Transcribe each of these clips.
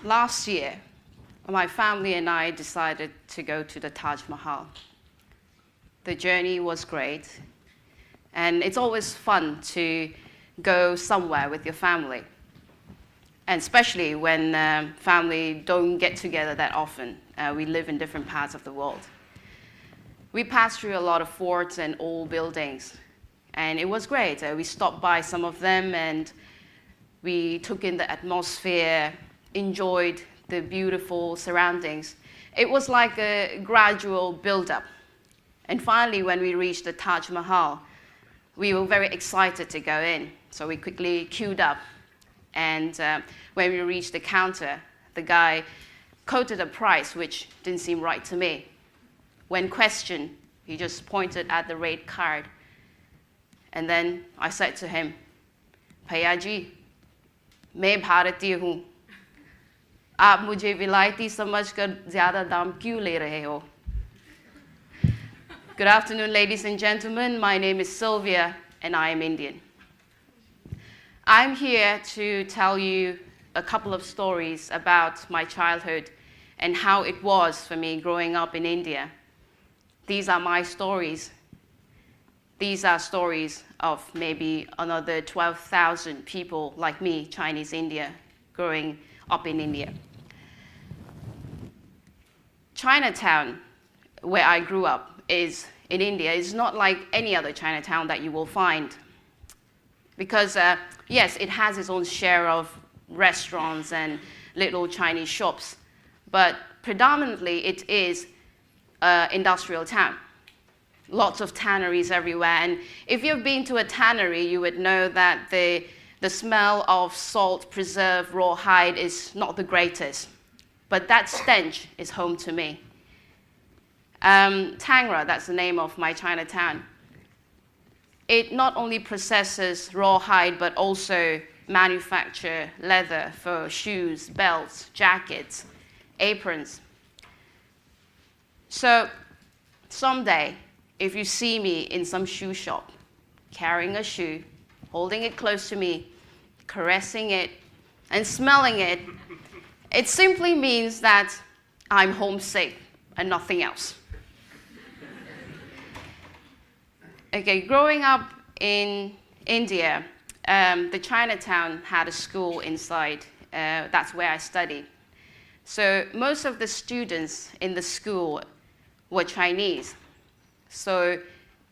Last year, my family and I decided to go to the Taj Mahal. The journey was great, and it's always fun to go somewhere with your family, and especially when family don't get together that often. We live in different parts of the world. We passed through a lot of forts and old buildings, and it was great. We stopped by some of them, and we took in the atmosphere, enjoyed the beautiful surroundings. It was like a gradual build-up. And finally, when we reached the Taj Mahal, we were very excited to go in. So we quickly queued up. And when we reached the counter, the guy quoted a price which didn't seem right to me. When questioned, he just pointed at the rate card. And then I said to him, "भैया जी, मैं भारतीय हूँ. आप मुझे विलायती समझकर ज़्यादा दाम क्यों ले रहे हो?" Good afternoon, ladies and gentlemen. My name is Sylvia, and I am Indian. I'm here to tell you a couple of stories about my childhood and how it was for me growing up in India. These are my stories. These are stories of maybe another 12,000 people like me, Chinese India, growing up in India. Chinatown, where I grew up, is in India, is not like any other Chinatown that you will find. Because, yes, it has its own share of restaurants and little Chinese shops, but predominantly it is an industrial town. Lots of tanneries everywhere, and if you've been to a tannery, you would know that the smell of salt, preserved, rawhide is not the greatest, but that stench is home to me. Tangra, that's the name of my Chinatown. It not only processes rawhide, but also manufacture leather for shoes, belts, jackets, aprons. So someday, if you see me in some shoe shop, carrying a shoe, holding it close to me, caressing it, and smelling it, it simply means that I'm homesick and nothing else. Okay, growing up in India, the Chinatown had a school inside. That's where I studied. So most of the students in the school were Chinese. So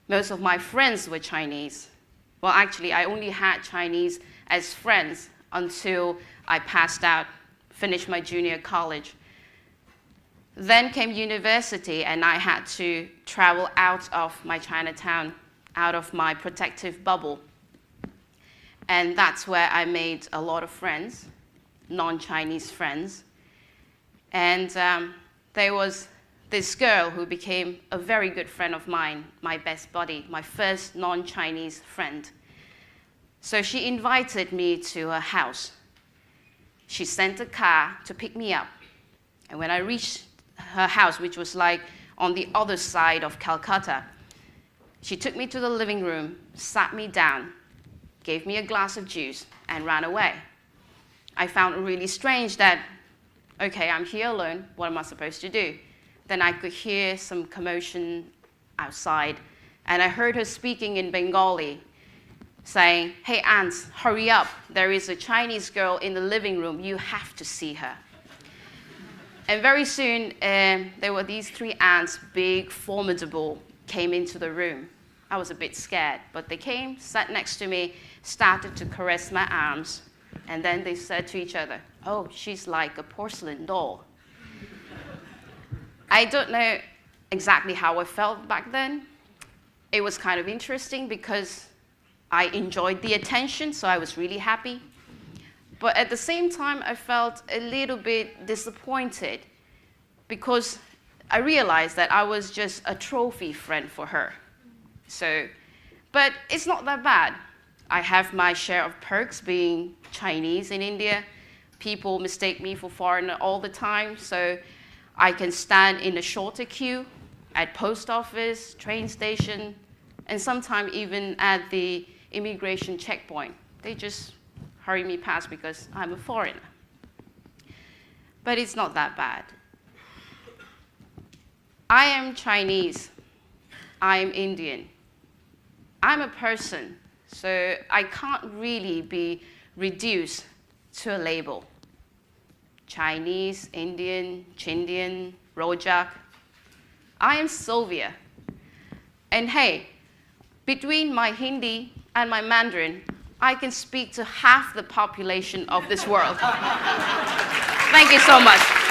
most of my friends were Chinese. Well, actually, I only had Chinese as friends until I passed out, finished my junior college. Then came university, and I had to travel out of my Chinatown, out of my protective bubble. And that's where I made a lot of friends, non-Chinese friends. And there was this girl who became a very good friend of mine, my best buddy, my first non-Chinese friend. So she invited me to her house. She sent a car to pick me up. And when I reached her house, which was like on the other side of Kolkata, she took me to the living room, sat me down, gave me a glass of juice, and ran away. I found it really strange that, okay, I'm here alone, what am I supposed to do? Then I could hear some commotion outside, and I heard her speaking in Bengali, saying, "Hey, aunts, hurry up. There is a Chinese girl in the living room. You have to see her." And very soon, there were these three aunts, big, formidable, came into the room. I was a bit scared, but they came, sat next to me, started to caress my arms, and then they said to each other, "Oh, she's like a porcelain doll." I don't know exactly how I felt back then. It was kind of interesting because I enjoyed the attention, so I was really happy. But at the same time, I felt a little bit disappointed because I realized that I was just a trophy friend for her. But it's not that bad. I have my share of perks being Chinese in India. People mistake me for foreigner all the time, so I can stand in a shorter queue at post office, train station, and sometimes even at the immigration checkpoint. They just hurry me past because I'm a foreigner. but it's not that bad. I am Chinese. I am Indian. I'm a person, so I can't really be reduced to a label. Chinese, Indian, Chindian, Rojak. I am Sylvia. And hey, between my Hindi and my Mandarin, I can speak to half the population of this world. Thank you so much.